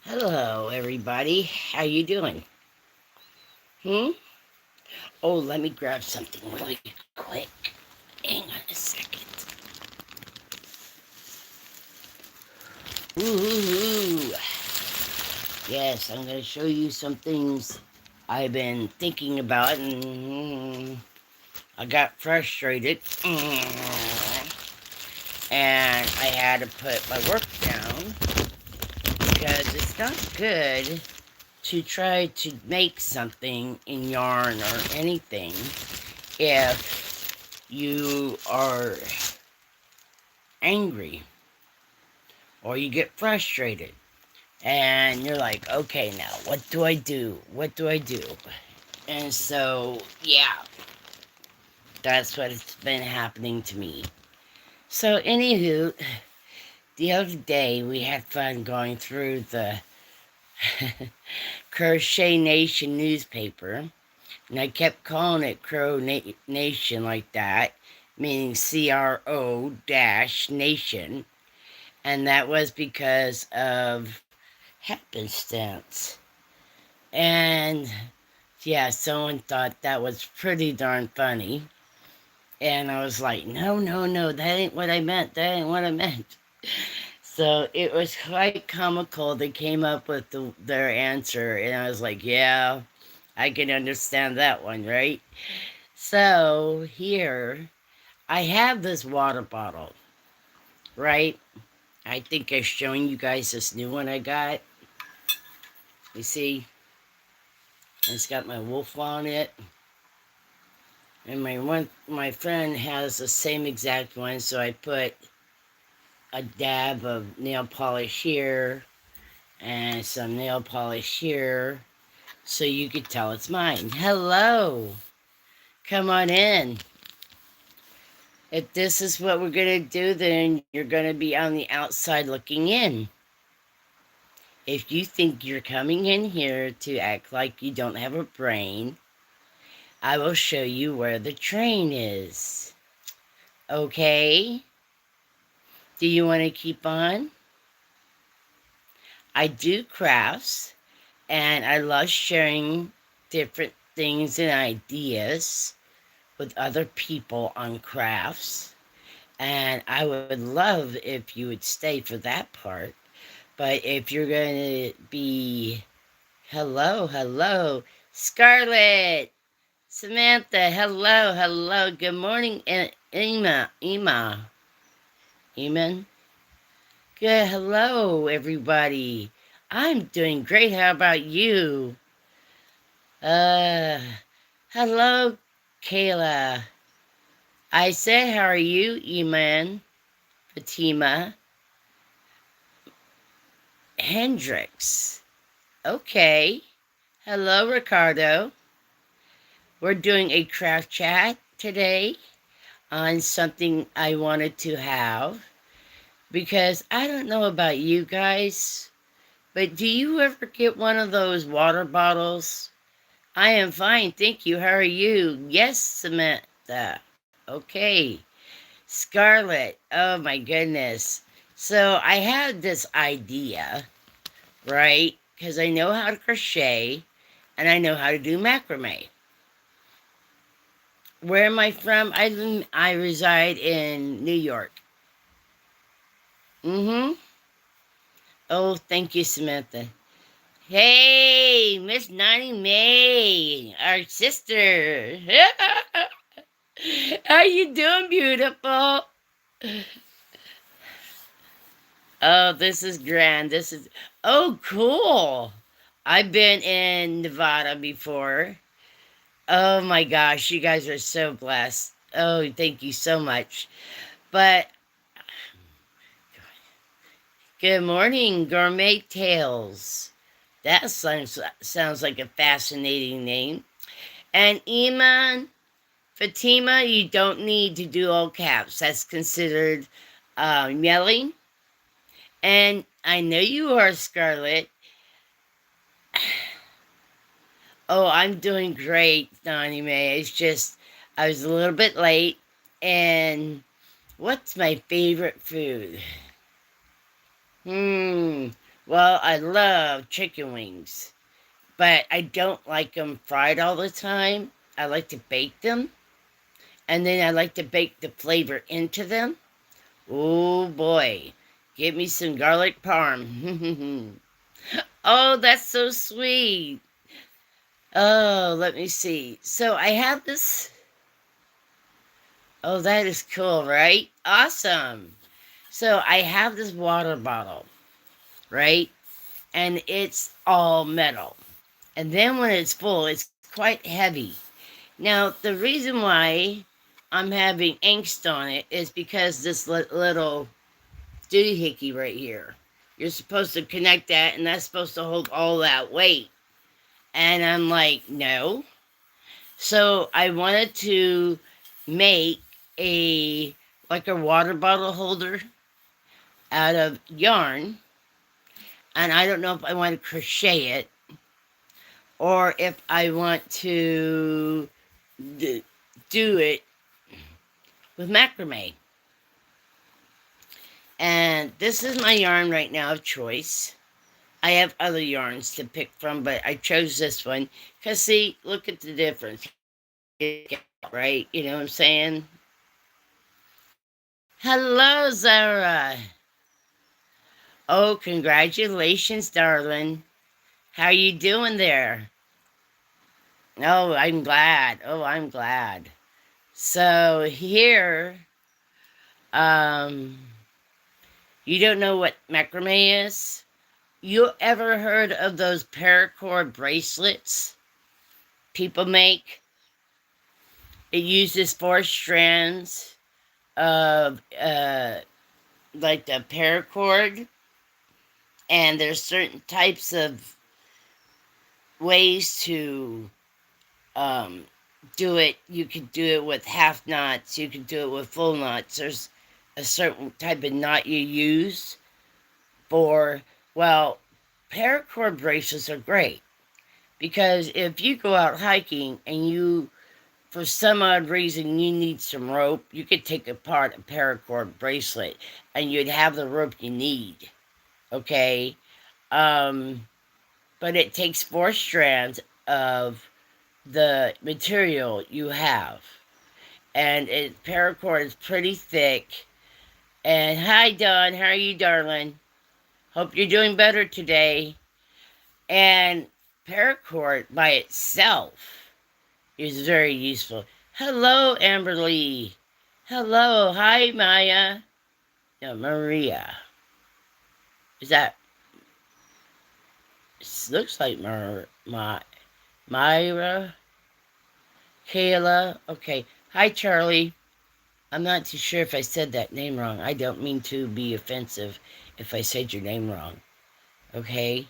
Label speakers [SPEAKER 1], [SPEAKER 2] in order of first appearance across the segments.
[SPEAKER 1] Hello, everybody. How you doing? Hmm? Oh, let me grab something really quick. Hang on a second. Woohoo! Yes, I'm going to show you some things I've been thinking about, and I got frustrated, and I had to put my work down because it's not good to try to make something in yarn or anything if you are angry or you get frustrated and you're like, okay, now what do I do? What do I do? And so, yeah, that's what it's been happening to me. So, anywho, the other day we had fun going through the Crochet Nation newspaper, and I kept calling it Nation like that, meaning CRO dash nation, and that was because of happenstance. And yeah, someone thought that was pretty darn funny. And I was like, no, no, no, that ain't what I meant. That ain't what I meant. So it was quite comical. They came up with their answer, and I was like, yeah, I can understand that one, right? So here, I have this water bottle, right? I think I've shown you guys this new one I got. You see, it's got my wolf on it. And my friend has the same exact one, so I put a dab of nail polish here and some nail polish here, so you could tell it's mine. Hello, come on in. If this is what we're gonna do, then you're gonna be on the outside looking in. If you think you're coming in here to act like you don't have a brain, I will show you where the train is. Okay? Do you want to keep on? I do crafts, and I love sharing different things and ideas with other people on crafts. And I would love if you would stay for that part. But if you're going to be, hello, hello, Scarlett, Samantha, hello, hello, good morning, and Eamon. Good, hello, everybody. I'm doing great. How about you? Uh, hello, Kayla. I said, how are you, Eman? Fatima. Hendrix. Okay. Hello, Ricardo. We're doing a craft chat today on something I wanted to have because I don't know about you guys, but do you ever get one of those water bottles? I am fine, thank you. How are you? Yes, Samantha. Okay. Scarlett. Oh my goodness. So I had this idea, right? Because I know how to crochet and I know how to do macrame. Where am I from? I reside in New York. Mm-hmm. Oh, thank you, Samantha. Hey, Miss Nani May, our sister. How you doing, beautiful? Oh, this is grand. This is oh cool. I've been in Nevada before. Oh my gosh, you guys are so blessed. Oh, thank you so much. But good morning, Gourmet Tales. That sounds like a fascinating name. And Iman, Fatima, you don't need to do all caps. That's considered yelling. And I know you are, Scarlett. Oh, I'm doing great, Donnie Mae. It's just I was a little bit late. And what's my favorite food? Hmm. Well, I love chicken wings, but I don't like them fried all the time. I like to bake them, and then I like to bake the flavor into them. Oh boy, give me some garlic parm. Oh, that's so sweet. Oh, let me see. So I have this. Oh, that is cool, right? Awesome. So I have this water bottle, right? And it's all metal. And then when it's full, it's quite heavy. Now, the reason why I'm having angst on it is because this little doohickey right here. You're supposed to connect that, and that's supposed to hold all that weight. And I'm like, no. So I wanted to make a like a water bottle holder out of yarn, and I don't know if I want to crochet it or if I want to do it with macrame. And this is my yarn right now of choice. I have other yarns to pick from, but I chose this one because, see, look at the difference, right? You know what I'm saying? Hello, Zara. Oh, congratulations, darling. How you doing there? Oh, I'm glad. Oh, I'm glad. So here, um, you don't know what macrame is? You ever heard of those paracord bracelets people make? It uses 4 strands of like the paracord, and there's certain types of ways to um, do it. You could do it with half knots. You could do it with full knots. There's a certain type of knot you use for, well, paracord bracelets are great because if you go out hiking and you, for some odd reason, you need some rope, you could take apart a paracord bracelet and you'd have the rope you need. Okay? But it takes 4 strands of the material you have. And paracord is pretty thick. And hi, Dawn. How are you, darling? Hope you're doing better today. And paracord by itself is very useful. Hello, Amberly. Hello. Hi, Maya. No, Maria. Is that... It looks like Myra. Kayla. Okay. Hi, Charlie. I'm not too sure if I said that name wrong. I don't mean to be offensive if I said your name wrong. Okay?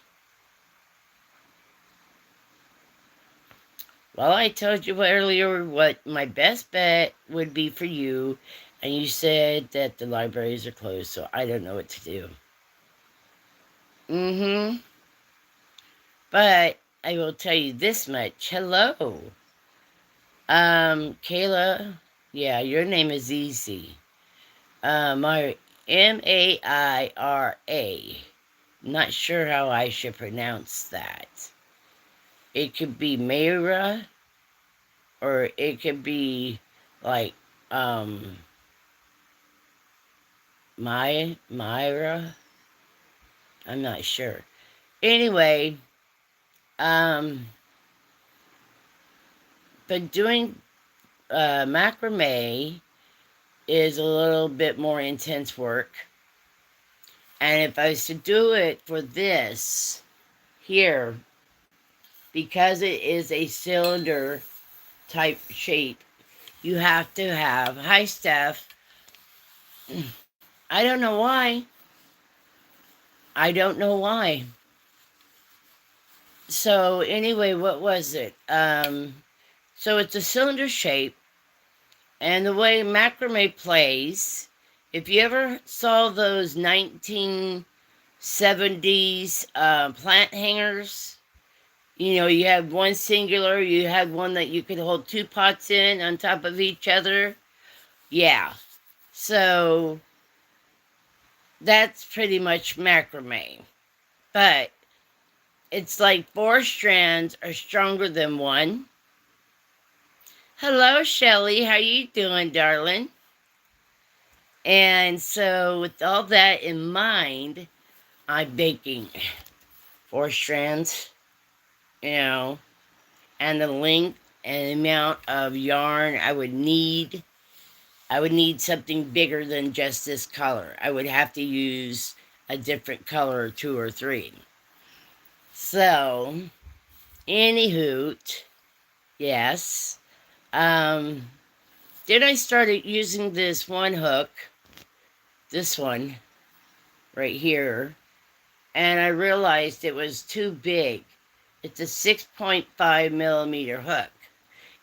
[SPEAKER 1] Well, I told you earlier what my best bet would be for you, and you said that the libraries are closed, so I don't know what to do. Mm-hmm. But I will tell you this much. Hello. Kayla, yeah, your name is easy. My Maira. Not sure how I should pronounce that. It could be Mayra, or it could be like Myra. I'm not sure. Anyway, but doing macrame is a little bit more intense work. And if I was to do it for this here, because it is a cylinder type shape, you have to have, hi Steph, I don't know why. I don't know why. So anyway, what was it? So it's a cylinder shape, and the way macrame plays, if you ever saw those 1970s plant hangers, you know, you had one singular, you had one that you could hold 2 pots in on top of each other. Yeah. So that's pretty much macrame. but it's like 4 strands are stronger than one. Hello, Shelly. How you doing, darling? And so with all that in mind, I'm baking 4 strands, you know, and the length and amount of yarn I would need. I would need something bigger than just this color. I would have to use a different color, 2 or 3. So, anywho, yes. Then I started using this one hook, this one right here, and I realized it was too big. It's a 6.5 millimeter hook.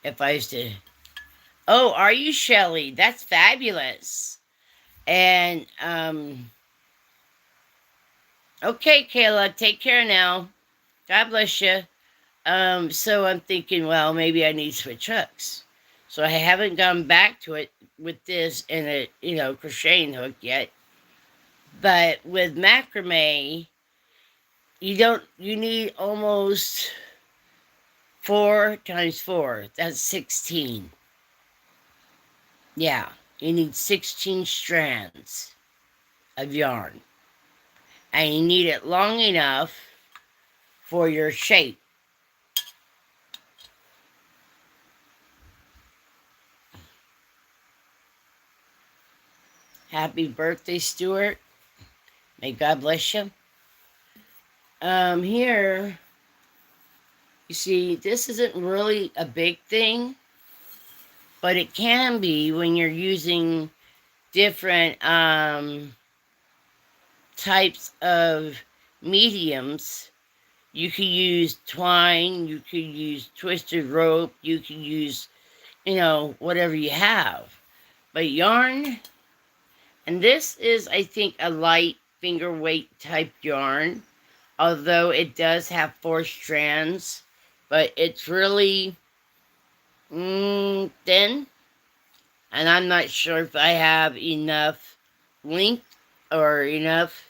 [SPEAKER 1] If I used to, oh, are you, Shelly? That's fabulous. And okay, Kayla, take care now. God bless you. So I'm thinking, well, maybe I need to switch hooks. So I haven't gone back to it with this in a, crocheting hook yet. But with macrame, you need almost 4 times 4. That's 16. Yeah, you need 16 strands of yarn. And you need it long enough for your shape. Happy birthday, Stuart. May God bless you. Here, you see, this isn't really a big thing, but it can be when you're using different types of mediums. You could use twine, you could use twisted rope, you could use, whatever you have. But yarn, and this is, I think, a light finger weight type yarn, although it does have 4 strands, but it's really thin, and I'm not sure if I have enough length or enough,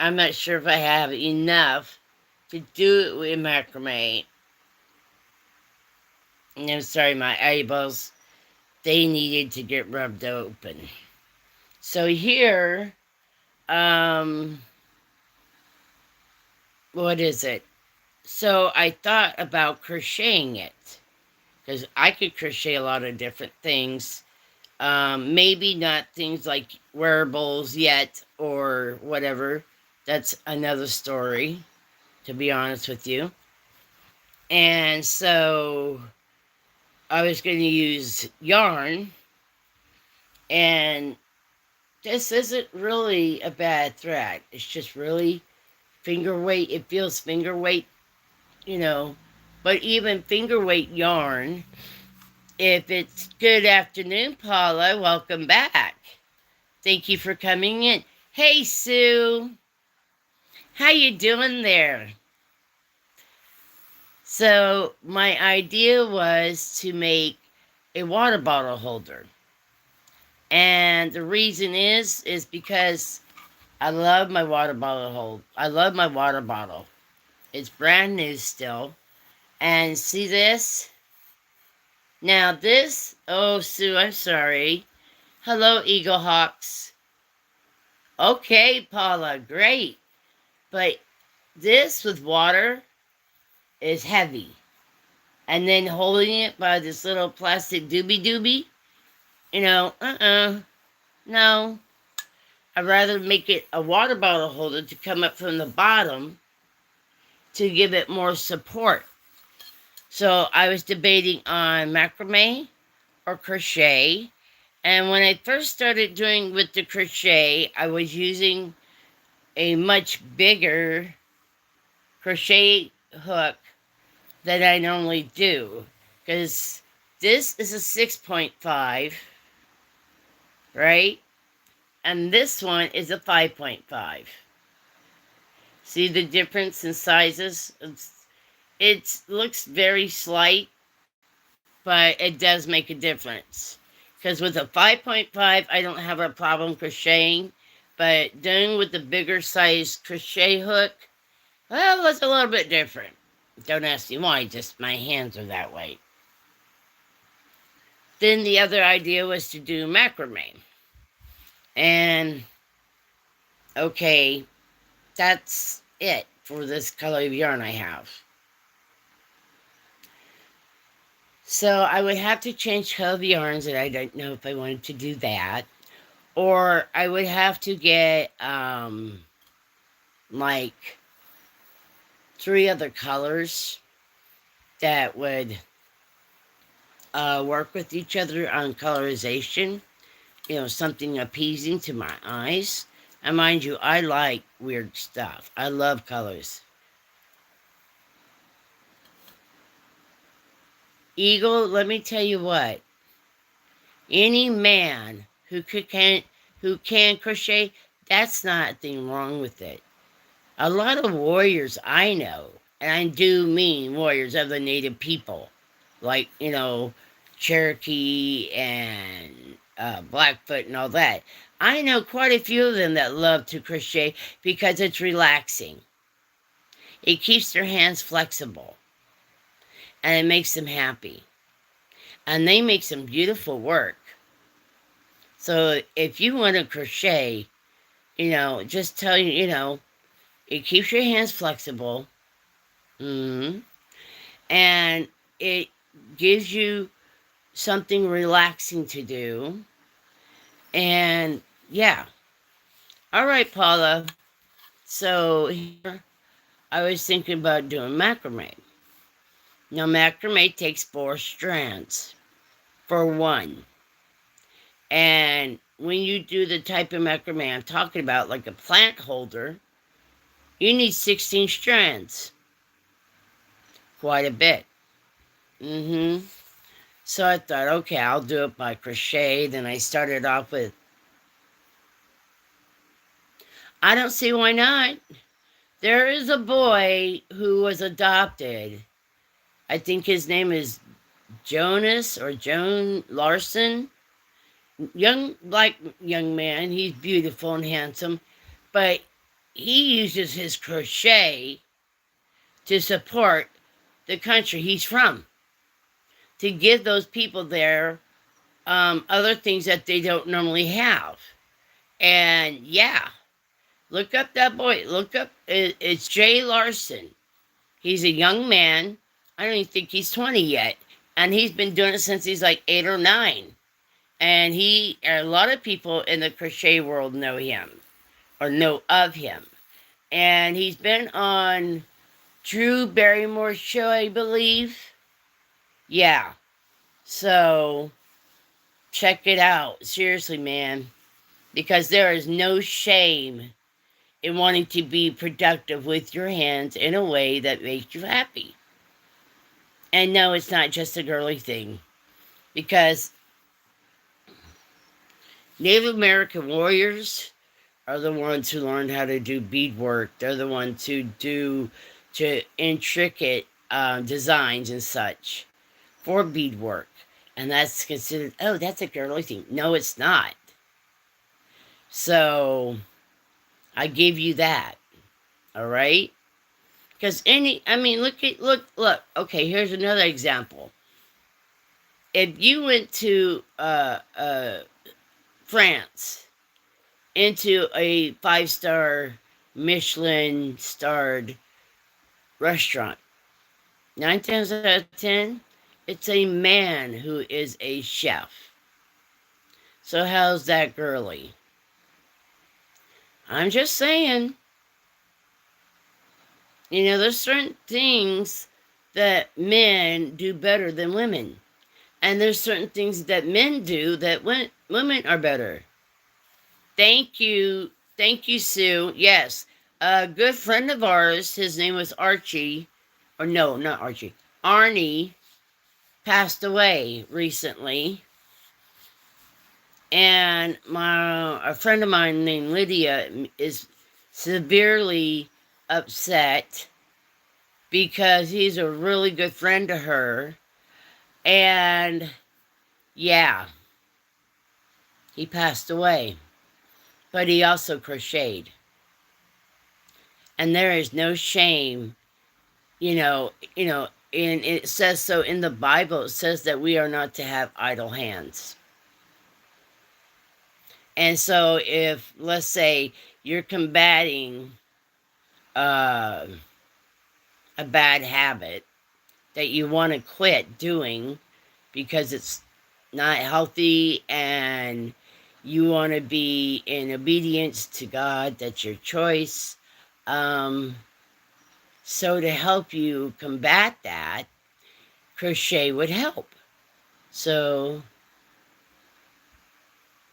[SPEAKER 1] I'm not sure if I have enough to do it with macrame. And I'm sorry, my eyeballs, they needed to get rubbed open. So here, what is it? So I thought about crocheting it, because I could crochet a lot of different things. Maybe not things like wearables yet or whatever. That's another story, to be honest with you. And so I was going to use yarn, and this isn't really a bad thread. It's just really finger weight. It feels finger weight, but even finger weight yarn, if it's good afternoon, Paula, welcome back. Thank you for coming in. Hey, Sue. How you doing there? So my idea was to make a water bottle holder. And the reason is because I love my water bottle I love my water bottle. It's brand new still. And see this? Now this, oh, Sue, I'm sorry. Hello, Eagle Hawks. Okay, Paula, great. But this with water is heavy. And then holding it by this little plastic doobie, no. I'd rather make it a water bottle holder to come up from the bottom to give it more support. So I was debating on macrame or crochet. And when I first started doing with the crochet, I was using a much bigger crochet hook than I normally do. Because this is a 6.5, right? And this one is a 5.5. See the difference in sizes? It looks very slight, but it does make a difference. Because with a 5.5, I don't have a problem crocheting. But doing with the bigger size crochet hook, well, it was a little bit different. Don't ask me why, just my hands are that way. Then the other idea was to do macrame. And okay, that's it for this color of yarn I have. So I would have to change color of yarns, and I don't know if I wanted to do that. Or I would have to get like 3 other colors that would work with each other on colorization. You know, something appeasing to my eyes. And mind you, I like weird stuff. I love colors. Eagle, let me tell you what. Any man who can crochet, that's not a thing wrong with it. A lot of warriors I know, and I do mean warriors of the native people, like, you know, Cherokee and Blackfoot and all that. I know quite a few of them that love to crochet because it's relaxing. It keeps their hands flexible, and it makes them happy. And they make some beautiful work. So if you want to crochet, you know, just tell you know, it keeps your hands flexible. And it gives you something relaxing to do. And yeah. All right, Paula. So here I was thinking about doing macrame. Now, macrame takes 4 strands for one. And when you do the type of macrame I'm talking about, like a plant holder, you need 16 strands. Quite a bit. So I thought, okay, I'll do it by crochet. Then I started off with, I don't see why not. There is a boy who was adopted. I think his name is Jonas or Joan Larson. Young, black young man. He's beautiful and handsome. But he uses his crochet to support the country he's from, to give those people there other things that they don't normally have. And yeah, look up that boy. Look up, it's Jay Larson. He's a young man. I don't even think he's 20 yet. And he's been doing it since he's like 8 or 9. And a lot of people in the crochet world know him or know of him. And he's been on Drew Barrymore's show, I believe. Yeah. So check it out. Seriously, man. Because there is no shame in wanting to be productive with your hands in a way that makes you happy. And no, it's not just a girly thing. Because Native American warriors are the ones who learned how to do beadwork. They're the ones who do intricate designs and such for beadwork. And that's considered, oh, that's a girly thing. No, it's not. So I give you that. All right? Because look. Okay, here's another example. If you went to France, into a 5-star Michelin starred restaurant, 9 times out of 10, it's a man who is a chef. So how's that girly? I'm just saying. You know, there's certain things that men do better than women. And there's certain things that men do that women are better. Thank you. Thank you, Sue. Yes. A good friend of ours, his name was Archie. Or no, not Archie. Arnie passed away recently. And a friend of mine named Lydia is severely upset because he's a really good friend to her. And yeah, he passed away. but he also crocheted. And there is no shame, and it says so in the Bible. It says that we are not to have idle hands. And so if, let's say, you're combating uh, a bad habit that you want to quit doing because it's not healthy and you want to be in obedience to God, that's your choice. So to help you combat that, crochet would help. So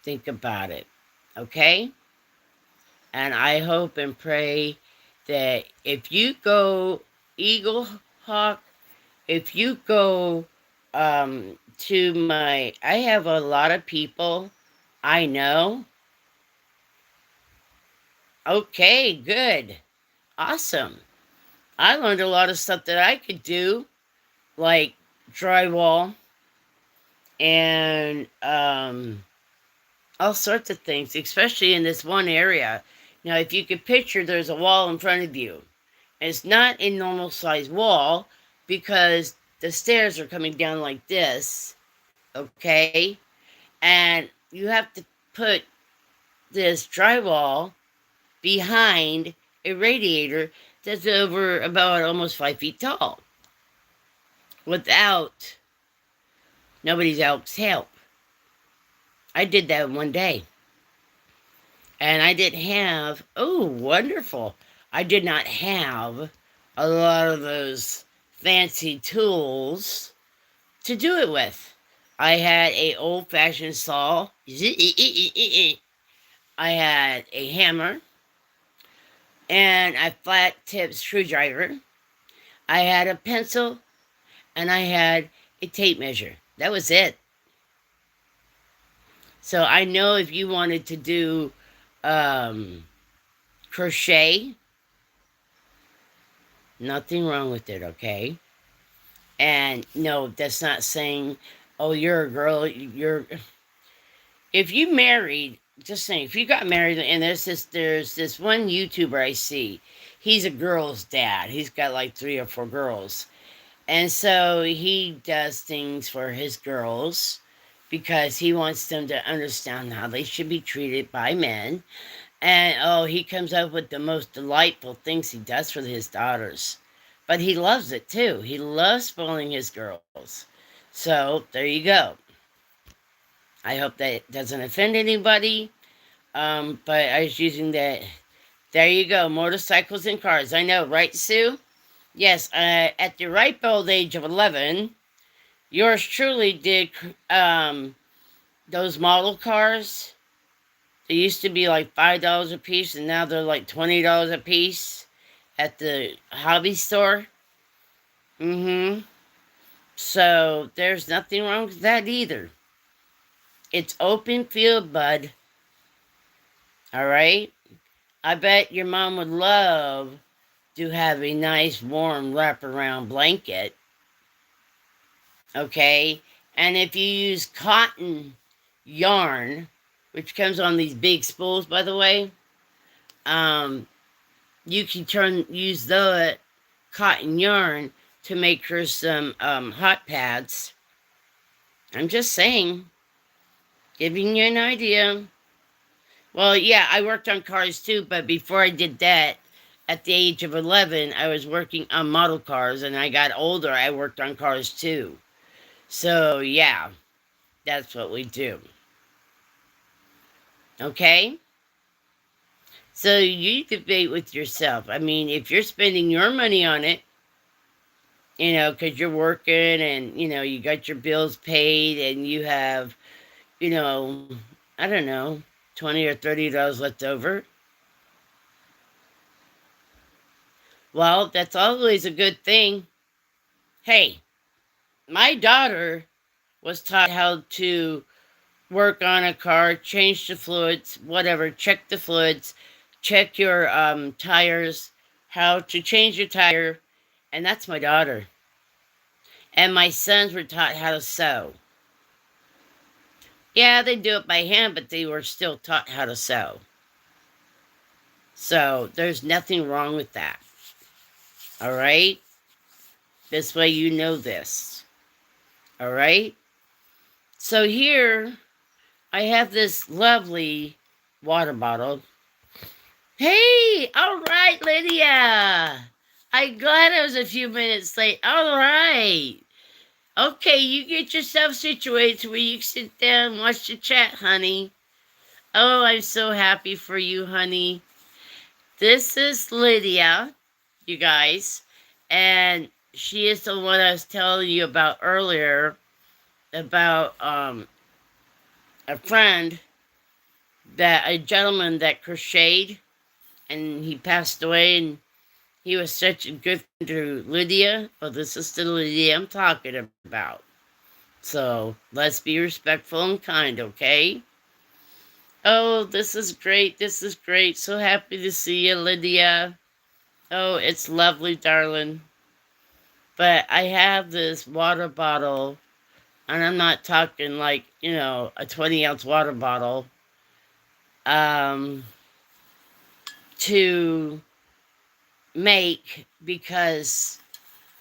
[SPEAKER 1] think about it, okay? And I hope and pray that if you go Eagle Hawk, if you go to I have a lot of people I know. Okay, good. Awesome. I learned a lot of stuff that I could do, like drywall and all sorts of things, especially in this one area. Now, if you could picture, there's a wall in front of you. And it's not a normal size wall because the stairs are coming down like this, okay? And you have to put this drywall behind a radiator that's over about almost 5 feet tall without nobody else's help. I did that one day. And I didn't have, oh, wonderful. I did not have a lot of those fancy tools to do it with. I had a old-fashioned saw. I had a hammer and a flat-tip screwdriver. I had a pencil and I had a tape measure. That was it. So I know if you wanted to do crochet, nothing wrong with it, okay? And no, that's not saying, oh, you're a girl, if you married, just saying, if you got married, and there's this one YouTuber I see, he's a girl's dad. He's got like 3 or 4 girls. And so he does things for his girls because he wants them to understand how they should be treated by men. And oh, he comes up with the most delightful things he does for his daughters. But he loves it too. He loves spoiling his girls. So there you go. I hope that doesn't offend anybody. But I was using that. There you go. Motorcycles and cars. I know, right, Sue? Yes, at the ripe old age of 11, yours truly did those model cars. They used to be like $5 a piece, and now they're like $20 a piece at the hobby store. So there's nothing wrong with that either. It's open field, bud. All right? I bet your mom would love to have a nice warm wraparound blanket. Okay? And if you use cotton yarn, which comes on these big spools, by the way, you can use the cotton yarn to make her some hot pads. I'm just saying, giving you an idea. Well, yeah, I worked on cars too, but before I did that, at the age of 11, I was working on model cars, and I got older, I worked on cars too. So, yeah, that's what we do. Okay? So you debate with yourself. I mean, if you're spending your money on it, because you're working and, you got your bills paid and you have, I don't know, $20 or $30 left over. Well, that's always a good thing. Hey, my daughter was taught how to work on a car, change the fluids, whatever, check the fluids, check your tires, how to change your tire, and that's my daughter. And my sons were taught how to sew. Yeah, they do it by hand, but they were still taught how to sew. So there's nothing wrong with that. All right? This way you know this. All right? So here I have this lovely water bottle. Hey, all right, Lydia. I'm glad I was a few minutes late. All right. Okay, you get yourself situated where you sit down and watch the chat, honey. Oh, I'm so happy for you, honey. This is Lydia, you guys, and she is the one I was telling you about earlier about a friend that a gentleman that crocheted and he passed away and he was such a good friend to Lydia. Well, this is the Lydia I'm talking about. So let's be respectful and kind, okay? Oh, this is great. This is great. So happy to see you, Lydia. Oh, it's lovely, darling. But I have this water bottle, and I'm not talking like, a 20-ounce water bottle, um, to make because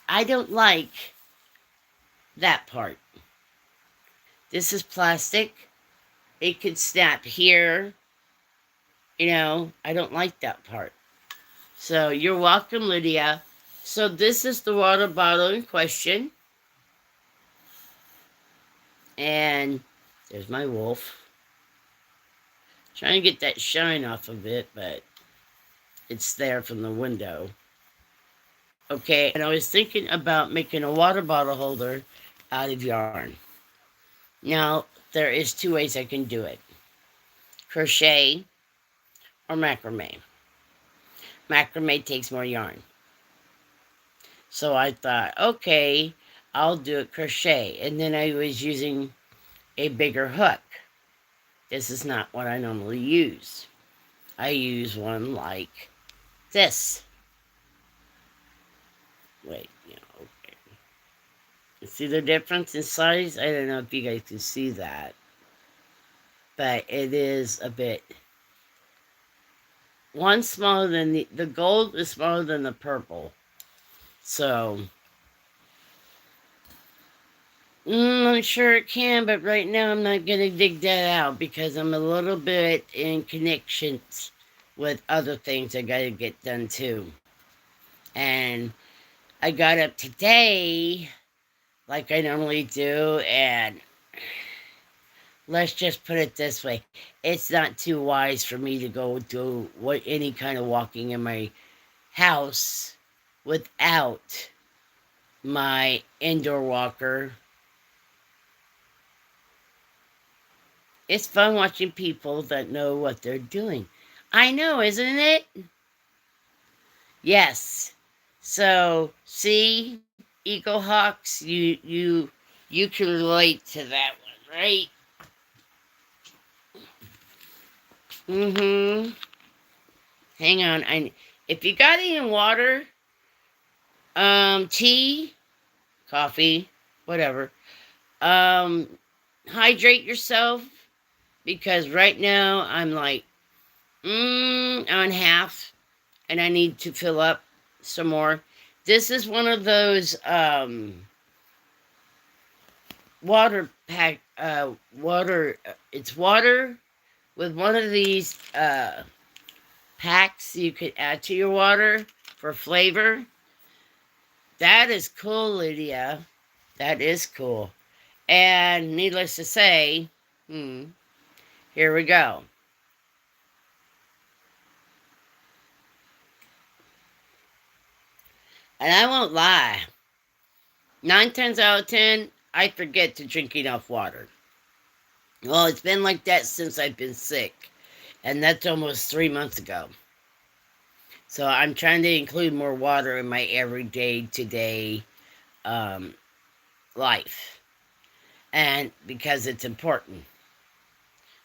[SPEAKER 1] I don't like that part. This is plastic. It could snap here. I don't like that part. So you're welcome, Lydia. So this is the water bottle in question. And there's my wolf. Trying to get that shine off of it, but it's there from the window. Okay, and I was thinking about making a water bottle holder out of yarn. Now, there is two ways I can do it. Crochet or macrame. Macrame takes more yarn. So I thought, okay, I'll do it crochet. And then I was using a bigger hook. This is not what I normally use. I use one like this. Wait, okay. See the difference in size? I don't know if you guys can see that. But it is a bit... One's smaller than the gold is smaller than the purple. So... I'm sure it can, but right now I'm not going to dig that out because I'm a little bit in connections with other things I got to get done too. And I got up today like I normally do, and let's just put it this way. It's not too wise for me to go do any kind of walking in my house without my indoor walker. It's fun watching people that know what they're doing. I know, isn't it? Yes. So, see, Eagle Hawks, you can relate to that one, right? Mm-hmm. Hang on. If you got any water, tea, coffee, whatever, hydrate yourself because right now I'm like, on half and I need to fill up some more. This is one of those, water pack, it's water with one of these, packs you could add to your water for flavor. That is cool, Lydia. That is cool. And needless to say, here we go. And I won't lie. 9 times out of 10, I forget to drink enough water. Well, it's been like that since I've been sick. And that's almost 3 months ago. So I'm trying to include more water in my everyday, today life. And because it's important.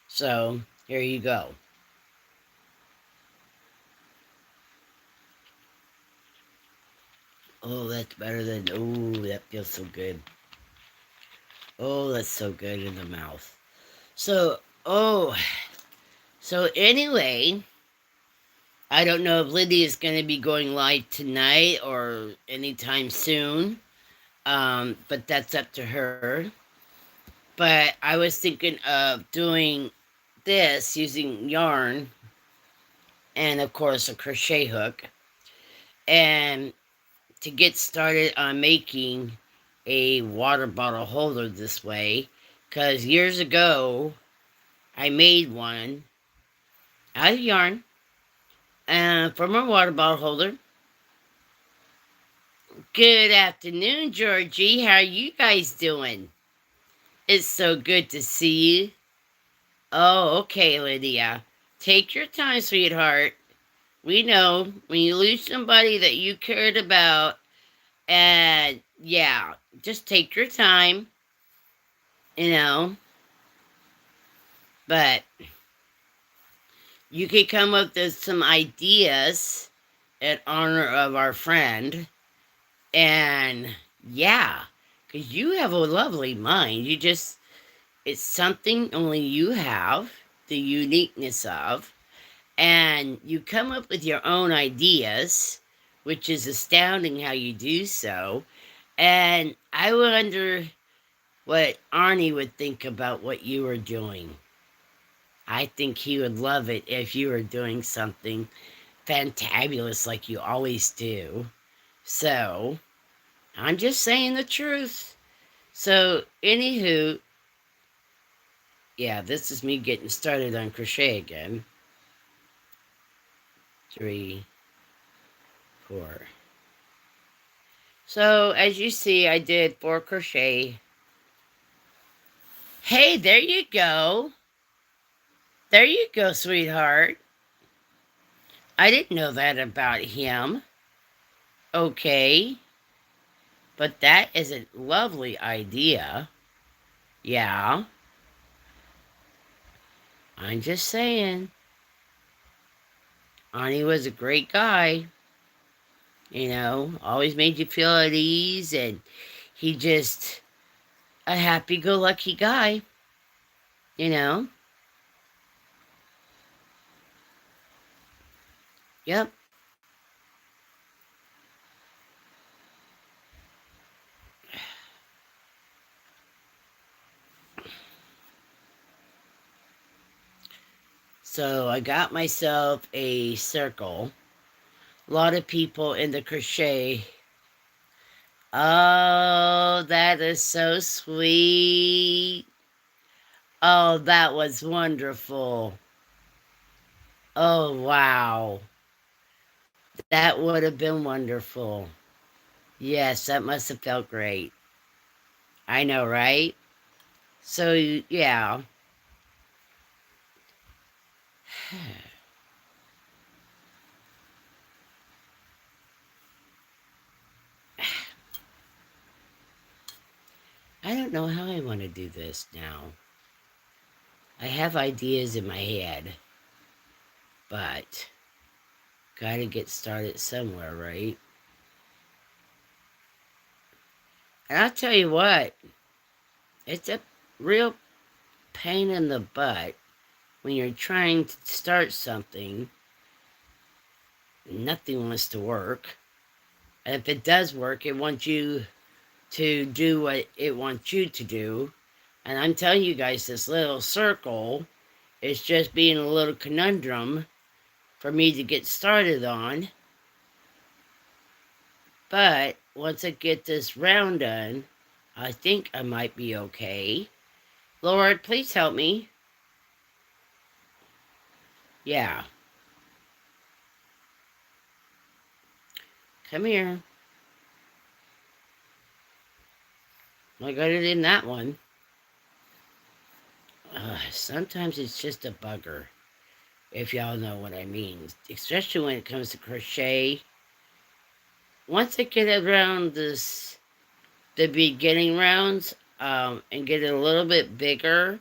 [SPEAKER 1] So, here you go. Oh, that's better than... Oh, that feels so good. Oh, that's so good in the mouth. So, so anyway, I don't know if Lydia is going to be going live tonight or anytime soon, but that's up to her. But I was thinking of doing this using yarn and, of course, a crochet hook. And to get started on making a water bottle holder this way, because years ago I made one out of yarn from a water bottle holder. Good afternoon, Georgie. How are you guys doing? It's so good to see you. Oh, okay, Lydia. Take your time, sweetheart. We know when you lose somebody that you cared about, and yeah, just take your time, you know. But you could come up with some ideas in honor of our friend. And yeah, because you have a lovely mind. It's something only you have, the uniqueness of. And you come up with your own ideas, which is astounding how you do so. And I wonder what Arnie would think about what you were doing. I think he would love it if you were doing something fantabulous like you always do. So, I'm just saying the truth. So, anywho, yeah, this is me getting started on crochet again. 3, 4. So, as you see, I did 4 crochet. Hey, there you go. There you go, sweetheart. I didn't know that about him. Okay. But that is a lovely idea. Yeah. I'm just saying. Ani was a great guy. You know, always made you feel at ease, and he just a happy-go-lucky guy. You know? Yep. So I got myself a circle. A lot of people in the crochet. Oh, that is so sweet. Oh, that was wonderful. Oh, wow. That would have been wonderful. Yes, that must have felt great. I know, right? So, yeah. I don't know how I want to do this now. I have ideas in my head, but gotta get started somewhere, right? And I'll tell you what, it's a real pain in the butt when you're trying to start something, nothing wants to work. And if it does work, it wants you to do what it wants you to do. And I'm telling you guys, this little circle is just being a little conundrum for me to get started on. But once I get this round done, I think I might be okay. Lord, please help me. Yeah. Come here. I got it in that one. Sometimes it's just a bugger, if y'all know what I mean. Especially when it comes to crochet. Once I get around the beginning rounds, and get it a little bit bigger,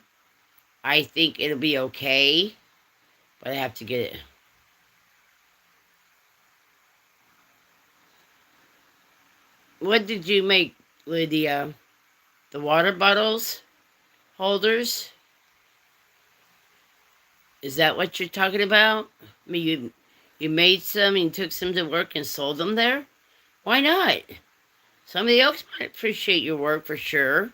[SPEAKER 1] I think it'll be okay. But I have to get it. What did you make, Lydia? The water bottles holders? Is that what you're talking about? I mean, You made some and took some to work and sold them there? Why not? Somebody else might appreciate your work for sure.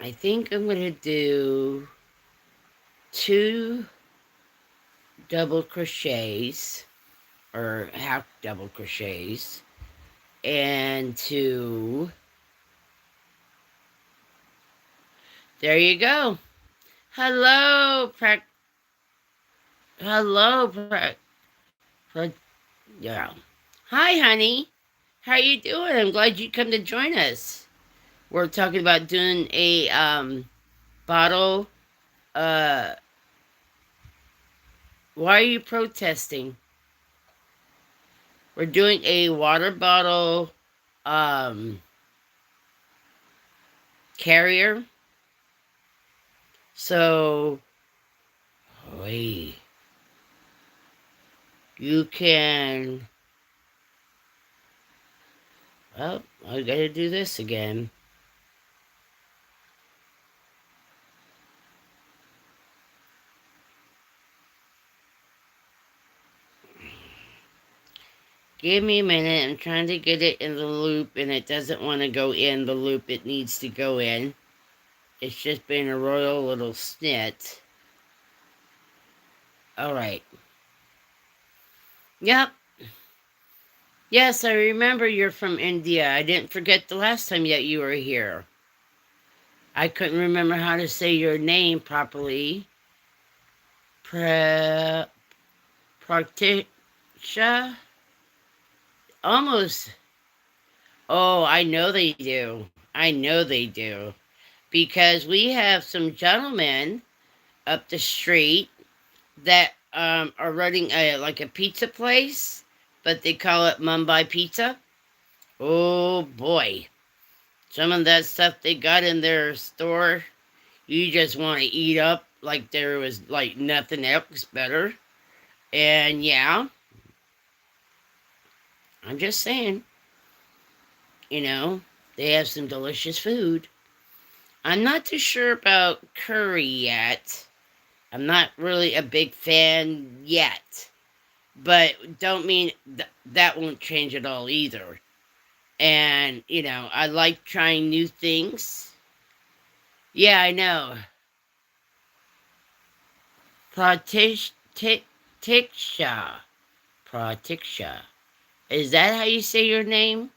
[SPEAKER 1] I think I'm going to do 2 double crochets or half double crochets and 2. There you go. Hello, hello, yeah. Hi, honey. How you doing? I'm glad you come to join us. We're talking about doing a bottle. Uh, why are you protesting? We're doing a water bottle carrier. So, wait. You can. Well, I gotta do this again. Give me a minute. I'm trying to get it in the loop, and it doesn't want to go in the loop it needs to go in. It's just been a royal little snit. Alright. Yep. Yes, I remember you're from India. I didn't forget the last time that you were here. I couldn't remember how to say your name properly. Pratisha? Almost. Oh, I know they do. I know they do. Because we have some gentlemen up the street that are running like a pizza place, but they call it Mumbai Pizza. Oh boy. Some of that stuff they got in their store, you just want to eat up like there was like nothing else better. And yeah, I'm just saying, you know, they have some delicious food. I'm not too sure about curry yet. I'm not really a big fan yet. But don't mean that won't change at all either. And, you know, I like trying new things. Yeah, I know. Pratiksha. Pratiksha. Is that how you say your name?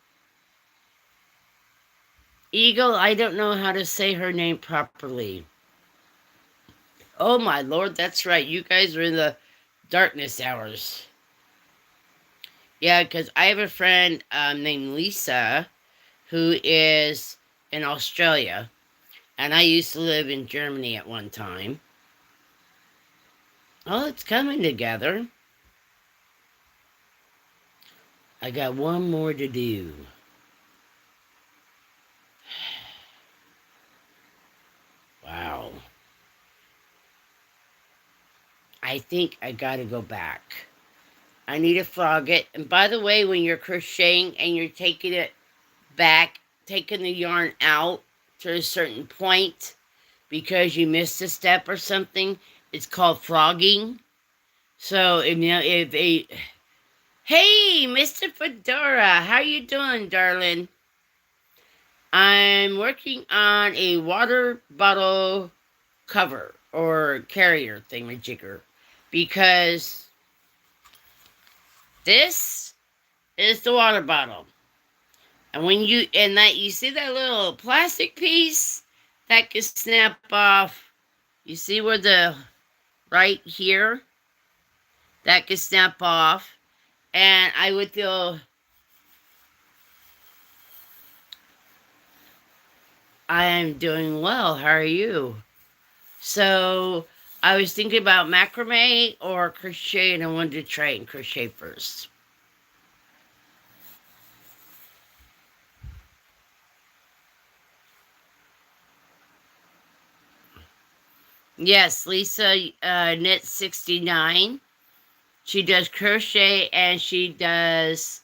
[SPEAKER 1] Eagle, I don't know how to say her name properly. Oh my lord, that's right. You guys are in the darkness hours. Yeah, because I have a friend named Lisa who is in Australia, and I used to live in Germany at one time. Oh, it's coming together. I got one more to do. Wow. I think I gotta go back. I need to frog it. And by the way, when you're crocheting and you're taking it back, taking the yarn out to a certain point because you missed a step or something, it's called frogging. So if you know if a hey, Mr. Fedora, how you doing, darling? I'm working on a water bottle cover or carrier thingamajigger because this is the water bottle. And when you you see that little plastic piece that can snap off. You see where the right here that can snap off, and I would feel I am doing well. How are you? So I was thinking about macrame or crochet, and I wanted to try and crochet first. Yes, Lisa knit 69. She does crochet and she does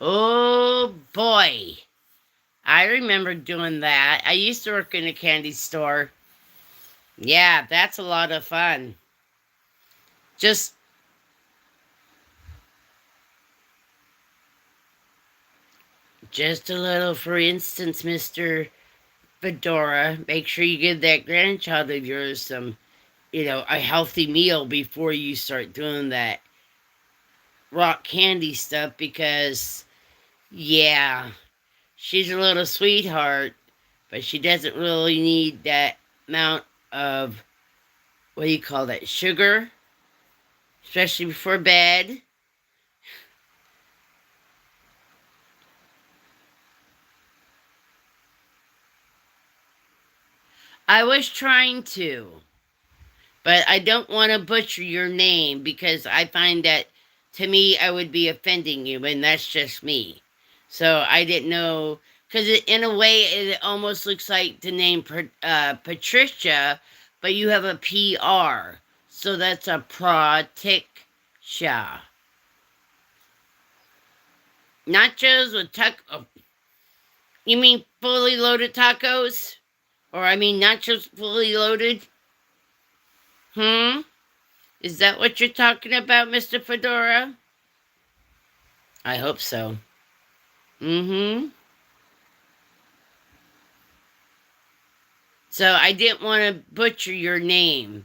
[SPEAKER 1] Oh boy. I remember doing that. I used to work in a candy store. Yeah, that's a lot of fun. Just just a little, for instance, Mr. Fedora, make sure you give that grandchild of yours some, a healthy meal before you start doing that rock candy stuff because, yeah, she's a little sweetheart, but she doesn't really need that amount of, what do you call that, sugar, especially before bed. I was trying to, but I don't want to butcher your name because I find that to me I would be offending you, and that's just me. So I didn't know because in a way it almost looks like the name Patricia, but you have a PR, so that's a Pratisha. Nachos with taco. You mean fully loaded tacos? Or I mean nachos fully loaded? Hmm? Is that what you're talking about, Mr. Fedora? I hope so. Mm-hmm. So I didn't want to butcher your name.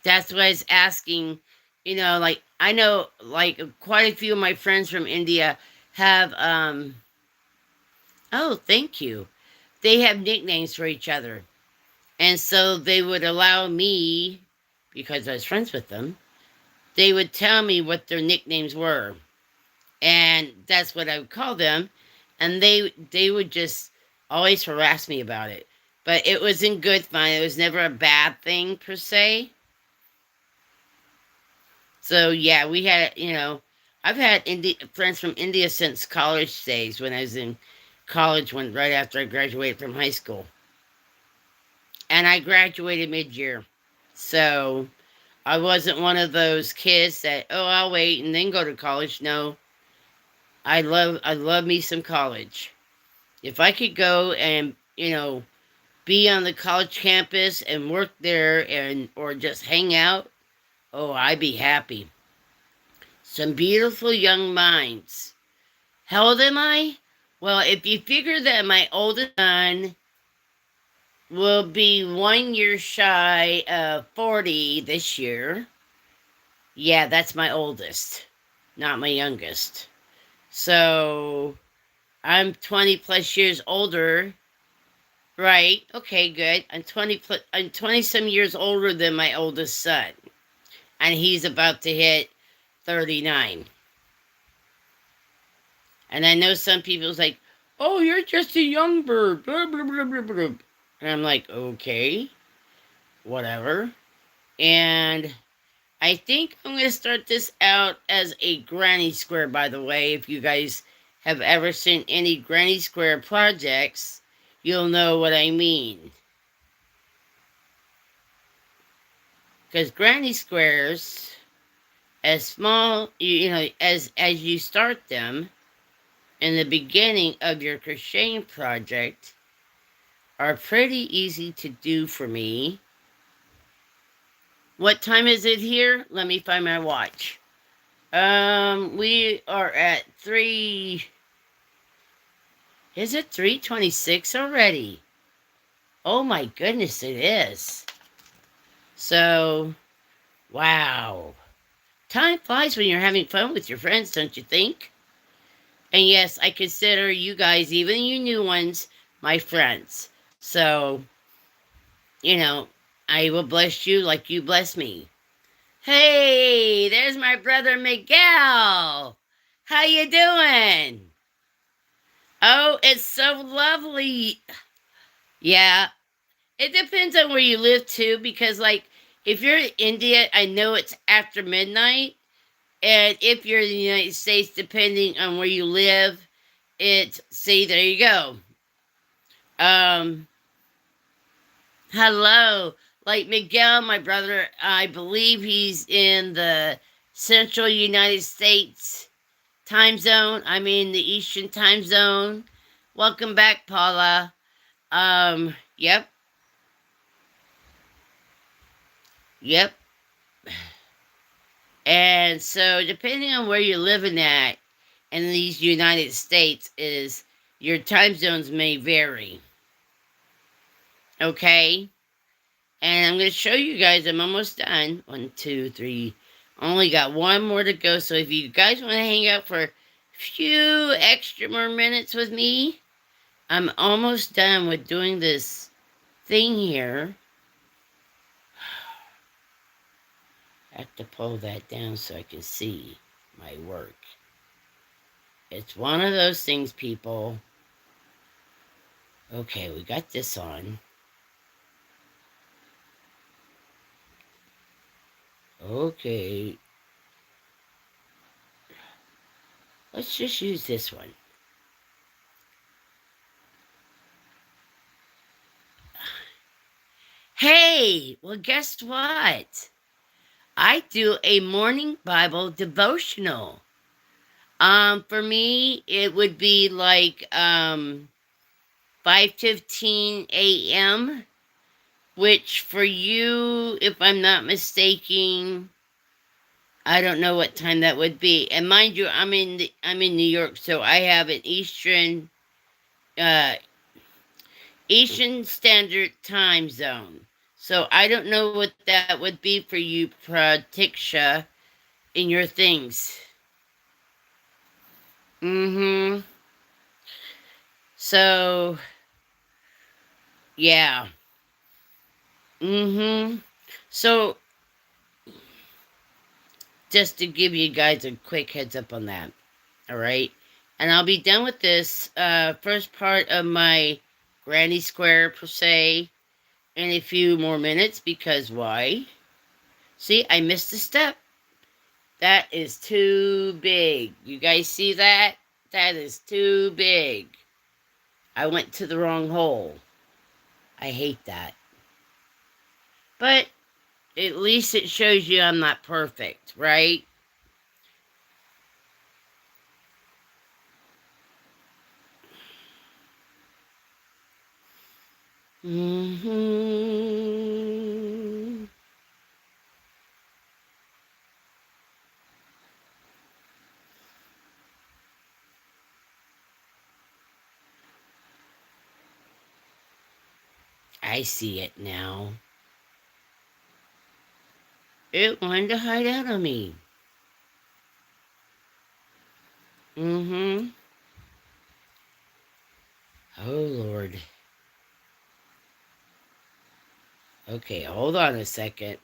[SPEAKER 1] That's what I was asking. Like I know like quite a few of my friends from India have oh, thank you. They have nicknames for each other. And so they would allow me, because I was friends with them, they would tell me what their nicknames were. And that's what I would call them. And they would just always harass me about it. But it was in good fun. It was never a bad thing per se. So yeah, we had, I've had friends from India since college days when I was in college when right after I graduated from high school. And I graduated mid-year. So I wasn't one of those kids that, oh, I'll wait and then go to college. No, I love me some college. If I could go and, be on the college campus and work there and or just hang out, oh, I'd be happy. Some beautiful young minds. How old am I? Well, if you figure that my oldest son will be 1 year shy of 40 this year, yeah, that's my oldest, not my youngest. So I'm 20 plus years older. Right. Okay, good. I'm 20 some years older than my oldest son, and he's about to hit 39. And I know some people's like, "Oh, you're just a young bird." Blah, blah, blah, blah, blah. And I'm like, "Okay, whatever." And I think I'm going to start this out as a granny square, by the way. If you guys have ever seen any granny square projects, you'll know what I mean. Because granny squares, as small, as you start them in the beginning of your crocheting project, are pretty easy to do for me. What time is it here? Let me find my watch. We are at 3. Is it 3:26 already? Oh my goodness, it is. So, wow. Time flies when you're having fun with your friends, don't you think? And yes, I consider you guys, even you new ones, my friends. So, you know, I will bless you like you bless me. Hey, there's my brother Miguel. How you doing? Oh, it's so lovely. Yeah, it depends on where you live too, because like if you're in India, I know it's after midnight, and if you're in the United States, depending on where you live, it's see there you go. Um, hello, like Miguel, my brother. I believe he's in the central United States time zone. I'm in the Eastern time zone. Welcome back, Paula. Yep. Yep. And so, depending on where you're living at in these United States, is your time zones may vary. Okay? And I'm going to show you guys, I'm almost done. 1, 2, 3. Only got one more to go. So if you guys want to hang out for a few extra more minutes with me, I'm almost done with doing this thing here. I have to pull that down so I can see my work. It's one of those things, people. Okay, we got this on. Okay. Let's just use this one. Hey, well, guess what? I do a morning Bible devotional. For me, it would be like 5:15 a.m., which for you, if I'm not mistaken, I don't know what time that would be. And mind you, I'm in New York, so I have an Eastern Standard Time zone. So I don't know what that would be for you, Pratiksha, in your things. So, yeah. So, just to give you guys a quick heads up on that. All right. And I'll be done with this first part of my granny square per se in a few more minutes, because why? See, I missed a step. That is too big. You guys see that? That is too big. I went to the wrong hole. I hate that. But at least it shows you I'm not perfect, right? I see it now. It wanted to hide out on me. Oh, Lord. Okay, hold on a second.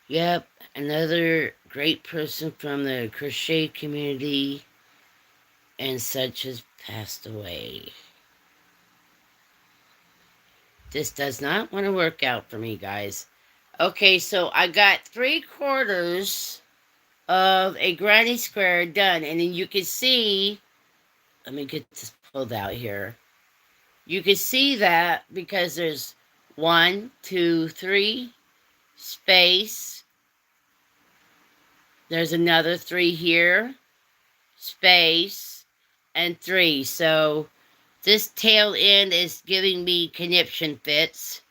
[SPEAKER 1] Yep, another great person from the crochet community and such has passed away. This does not want to work out for me, guys. Okay, so I got 3/4 of a granny square done. And then you can see, let me get this pulled out here. You can see that because there's 1, 2, 3, space. There's another 3 here, space, and 3. So this tail end is giving me conniption fits,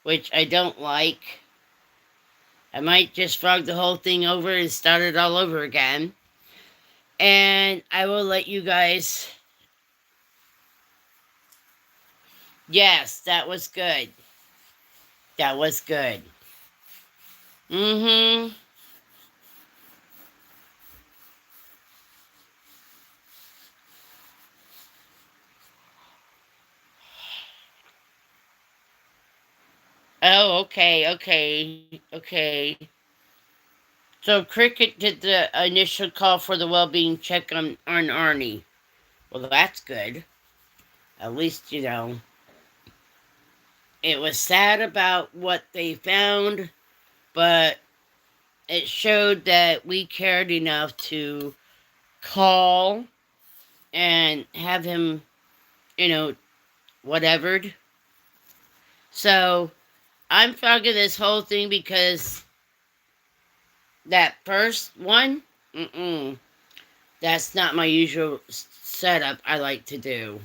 [SPEAKER 1] which I don't like. I might just frog the whole thing over and start it all over again. And I will let you guys... Yes, that was good. That was good. Oh, okay. So Cricket did the initial call for the well-being check on Arnie. Well, that's good. At least, you know. It was sad about what they found, but it showed that we cared enough to call and have him, you know, whatevered. So I'm frogging this whole thing because That first one, that's not my usual setup I like to do.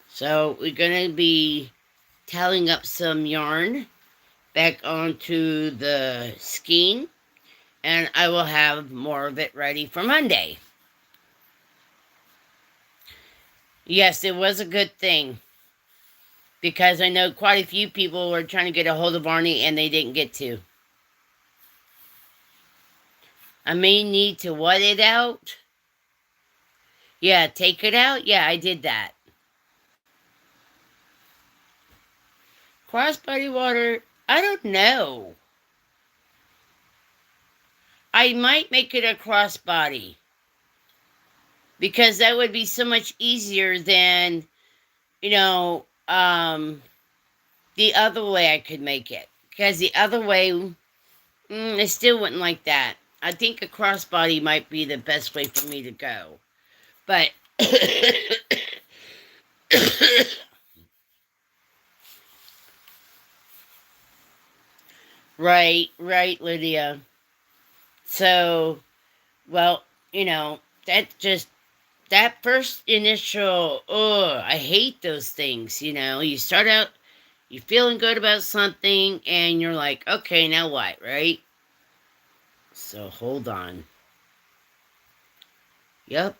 [SPEAKER 1] So we're going to be telling up some yarn back onto the skein, and I will have more of it ready for Monday. Yes, it was a good thing, because I know quite a few people were trying to get a hold of Arnie and they didn't get to. I may need to wet it out. Yeah, take it out. Yeah, I did that. Crossbody water, I don't know. I might make it a crossbody, because that would be so much easier than, you know, the other way I could make it. Because the other way, I still wouldn't like that. I think a crossbody might be the best way for me to go. But right, Lydia. So, well, that first initial, I hate those things, You start out, you're feeling good about something, and you're like, okay, now what, right? So, hold on. Yep.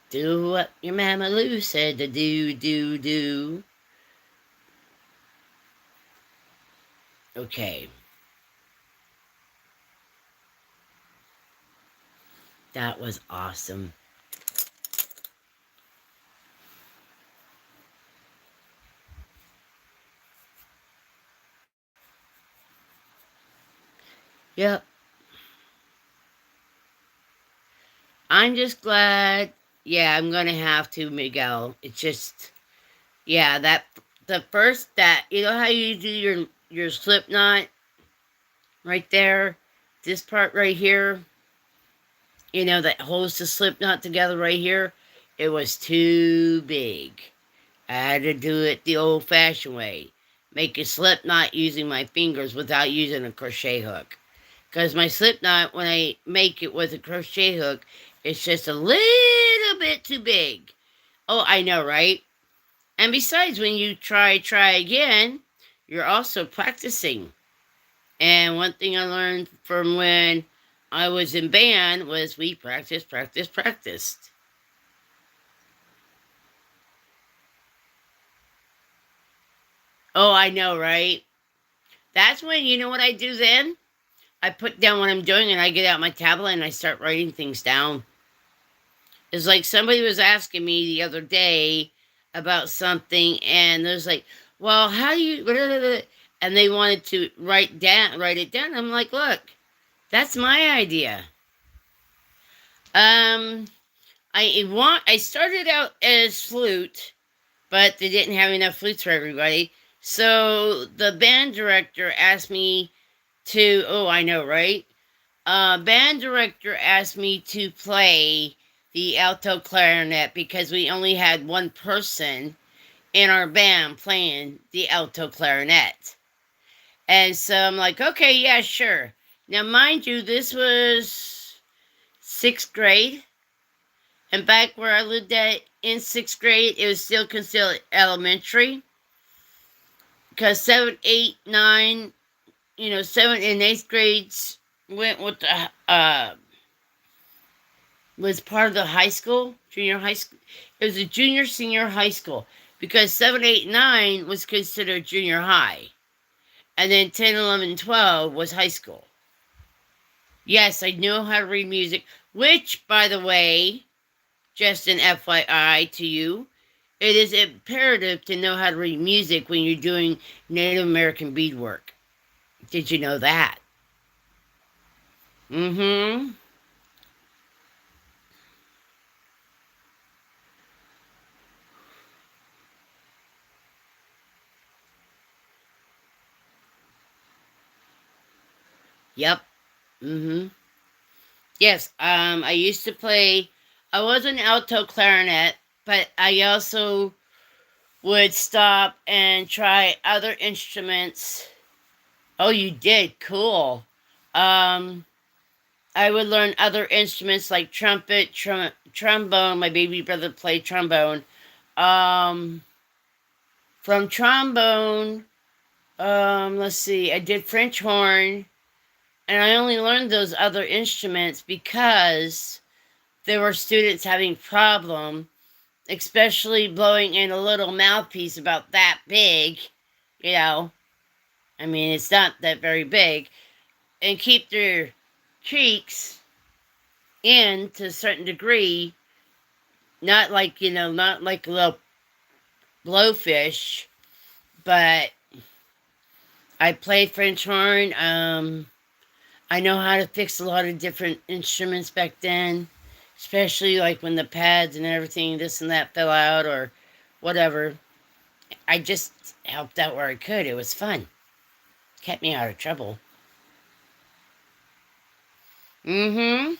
[SPEAKER 1] Do what your Mama Lou said to do. Okay. That was awesome. Yep. I'm just glad. Yeah, I'm gonna have to, Miguel. It's just, yeah, you know how you do your slip knot right there, this part right here, that holds the slip knot together right here. It was too big. I had to do it the old-fashioned way, make a slip knot using my fingers without using a crochet hook. Because my slip knot, when I make it with a crochet hook, it's just a little bit too big. Oh, I know, right? And besides, when you try again, you're also practicing. And one thing I learned from when I was in band was we practiced. Oh, I know, right? That's when, you know what I do then? I put down what I'm doing and I get out my tablet and I start writing things down. It's like somebody was asking me the other day about something, and there's like, well, how do you, and they wanted to write it down. I'm like, look, that's my idea. I started out as flute, but they didn't have enough flutes for everybody. So the band director asked me to, oh, I know, right? Band director asked me to play the alto clarinet because we only had one person in our band playing the alto clarinet. And so I'm like, okay, yeah, sure. Now, mind you, this was 6th grade. And back where I lived at in 6th grade, it was still considered elementary. Because 7, 8, 9, 7 and 8th grades went with the, was part of the high school, junior high school. It was a junior, senior high school. Because 7, 8, 9 was considered junior high. And then 10, 11, 12 was high school. Yes, I know how to read music, which, by the way, just an FYI to you, it is imperative to know how to read music when you're doing Native American beadwork. Did you know that? Mm-hmm. Yep. Mm-hmm. Yes, I used to play, I was an alto clarinet, but I also would stop and try other instruments. Oh, you did? Cool. I would learn other instruments like trumpet, trombone. My baby brother played trombone. Um, from trombone, let's see, I did French horn, and I only learned those other instruments because there were students having problem, especially blowing in a little mouthpiece about that big, you know. I mean, it's not that very big, and keep their cheeks in to a certain degree, not like, not like a little blowfish, but I play French horn. I know how to fix a lot of different instruments back then, especially like when the pads and everything, this and that fell out or whatever. I just helped out where I could. It was fun. Kept me out of trouble. Mm-hmm.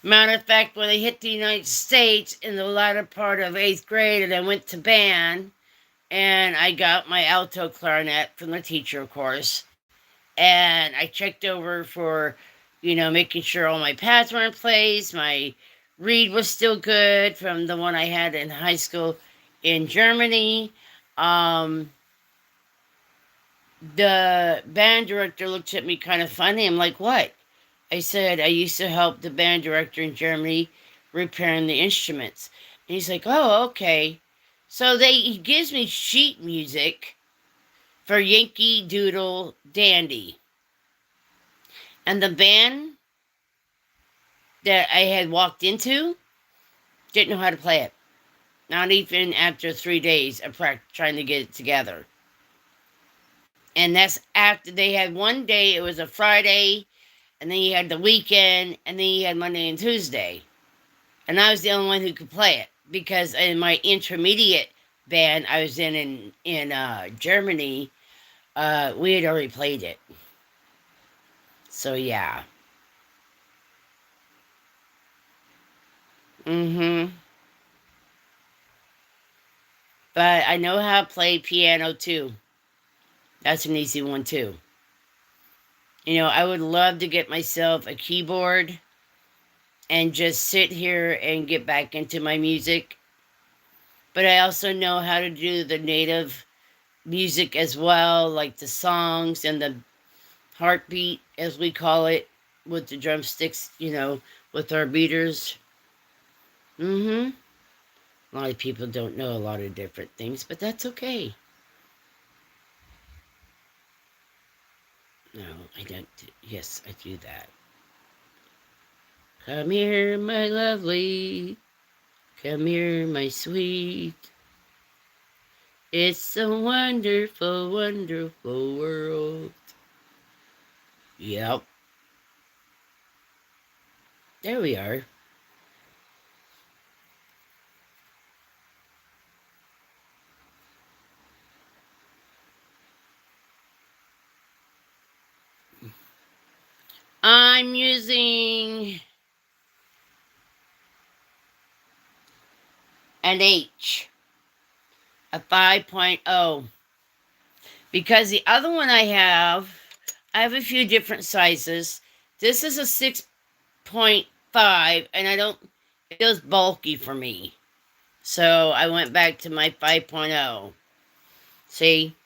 [SPEAKER 1] Matter of fact, when I hit the United States in the latter part of 8th grade and I went to band and I got my alto clarinet from the teacher, of course, and I checked over for, making sure all my pads were in place. My reed was still good from the one I had in high school in Germany. The band director looked at me kind of funny. I'm like, what? I said, I used to help the band director in Germany repairing the instruments. And he's like, oh, okay. So he gives me sheet music for Yankee Doodle Dandy. And the band that I had walked into didn't know how to play it. Not even after 3 days of trying to get it together. And that's after they had one day, it was a Friday, and then you had the weekend, and then you had Monday and Tuesday. And I was the only one who could play it, because in my intermediate band I was in Germany, we had already played it. So yeah. Mm-hmm. But I know how to play piano too. That's an easy one too. I would love to get myself a keyboard and just sit here and get back into my music. But I also know how to do the native music as well, like the songs and the heartbeat, as we call it, with the drumsticks, with our beaters. Mm-hmm. A lot of people don't know a lot of different things, but that's okay. No, I don't. Yes, I do that. Come here, my lovely. Come here, my sweet. It's a wonderful, wonderful world. Yep. There we are. I'm using an H, a 5.0, because the other one I have a few different sizes. This is a 6.5, and it feels bulky for me. So I went back to my 5.0. See?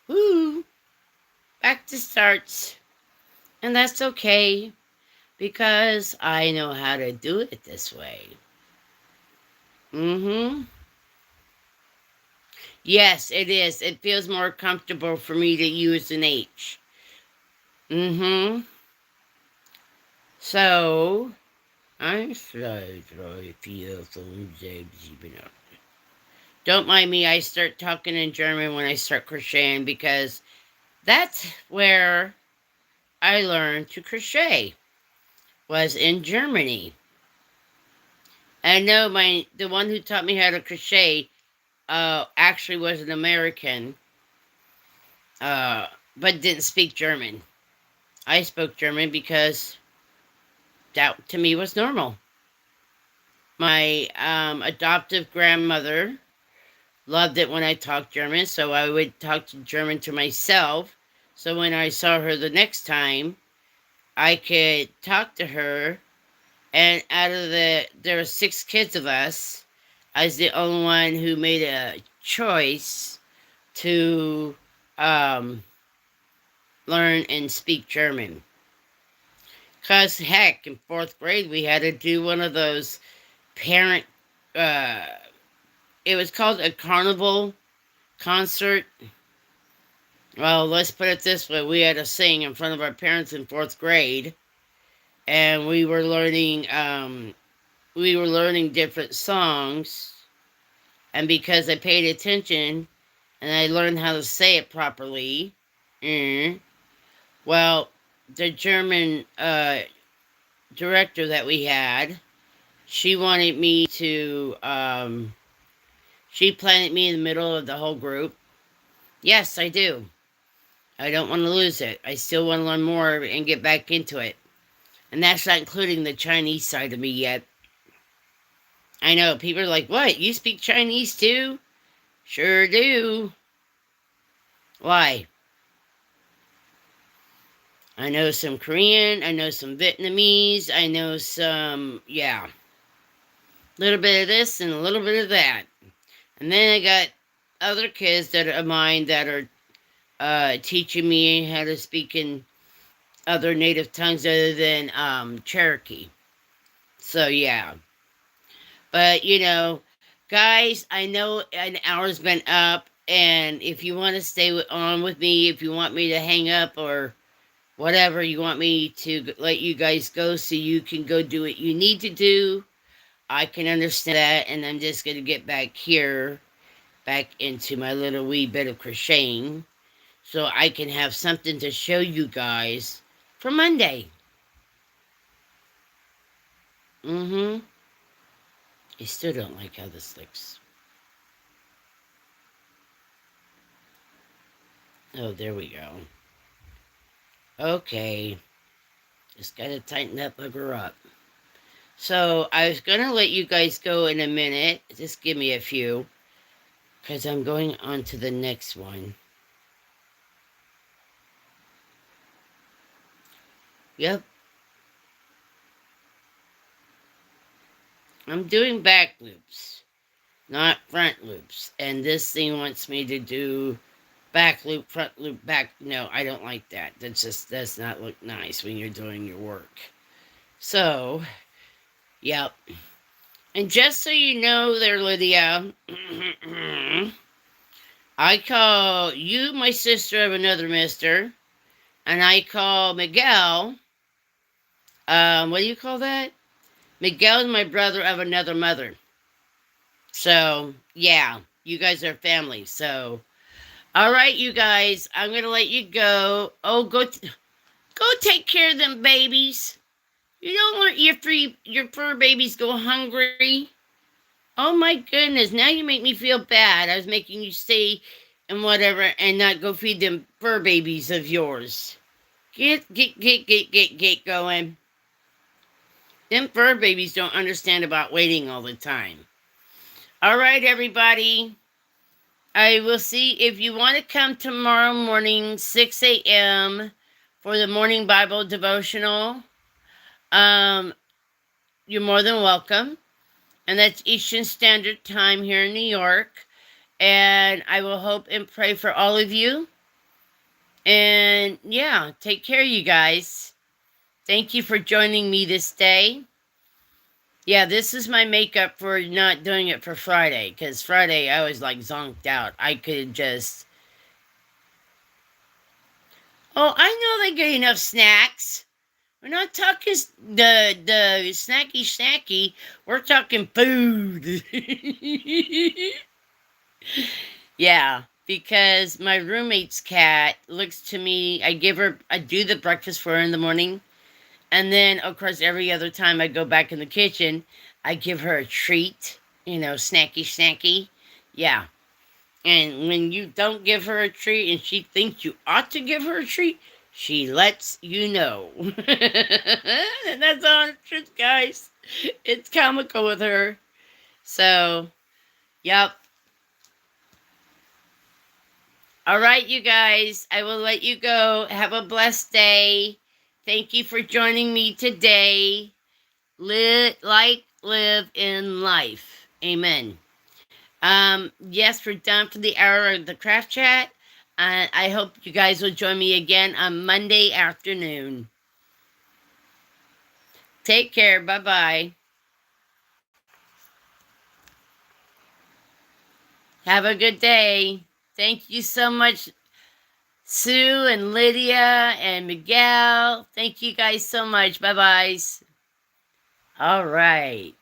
[SPEAKER 1] Woo! Back to starts. And that's okay, because I know how to do it this way. Mm-hmm. Yes, it is. It feels more comfortable for me to use an H. Mm-hmm. So, I'm slow, don't mind me, I start talking in German when I start crocheting, because that's where I learned to crochet, was in Germany. I know the one who taught me how to crochet actually was an American, but didn't speak German. I spoke German because that to me was normal. My adoptive grandmother loved it when I talked German, so I would talk German to myself. So when I saw her the next time, I could talk to her. And out of there were 6 kids of us. I was the only one who made a choice to um, learn and speak German. Because, heck, in 4th grade, we had to do one of those parent, uh, it was called a carnival concert. Well, let's put it this way, we had to sing in front of our parents in 4th grade, and we were learning different songs, and because I paid attention and I learned how to say it properly, well, the German director that we had, she wanted me to, she planted me in the middle of the whole group. Yes, I do. I don't want to lose it. I still want to learn more and get back into it. And that's not including the Chinese side of me yet. I know, people are like, what, you speak Chinese too? Sure do. Why? I know some Korean, I know some Vietnamese, I know some, yeah. A little bit of this and a little bit of that. And then I got other kids that are mine that are teaching me how to speak in other native tongues other than Cherokee. So, yeah. But, guys, I know an hour's been up, and if you want to stay on with me, if you want me to hang up or whatever, you want me to let you guys go so you can go do what you need to do, I can understand that, and I'm just going to get back here, back into my little wee bit of crocheting, so I can have something to show you guys for Monday. I still don't like how this looks. Oh, there we go. Okay. Just gotta tighten that bugger up. So, I was gonna let you guys go in a minute. Just give me a few. Because I'm going on to the next one. Yep. I'm doing back loops, not front loops. And this thing wants me to do back loop, front loop, back. No, I don't like that. That just does not look nice when you're doing your work. So, yep. And just so you know there, Lydia, I call you my sister of another mister, and I call Miguel, what do you call that? Miguel is my brother of another mother. So, yeah, you guys are family. So, all right, you guys, I'm going to let you go. Oh, go take care of them babies. You don't want your fur babies go hungry. Oh my goodness, now you make me feel bad. I was making you stay and whatever and not go feed them fur babies of yours. Get going. Them fur babies don't understand about waiting all the time. All right, everybody. I will see if you want to come tomorrow morning, 6 a.m. for the morning Bible devotional. You're more than welcome. And that's Eastern Standard Time here in New York. And I will hope and pray for all of you. And yeah, take care, you guys. Thank you for joining me this day. Yeah, this is my makeup for not doing it for Friday. Because Friday I was like zonked out. I could just... Oh, I know they get enough snacks. We're not talking the snacky. We're talking food. Yeah, because my roommate's cat looks to me, I do the breakfast for her in the morning. And then, of course, every other time I go back in the kitchen, I give her a treat, snacky. Yeah. And when you don't give her a treat and she thinks you ought to give her a treat, she lets you know. And that's all the truth, guys. It's comical with her. So, yep. All right, you guys. I will let you go. Have a blessed day. Thank you for joining me today. Live in life. Amen. Yes, we're done for the hour of the craft chat. And I hope you guys will join me again on Monday afternoon. Take care. Bye-bye. Have a good day. Thank you so much, Sue and Lydia and Miguel. Thank you guys so much. Bye-bye. All right.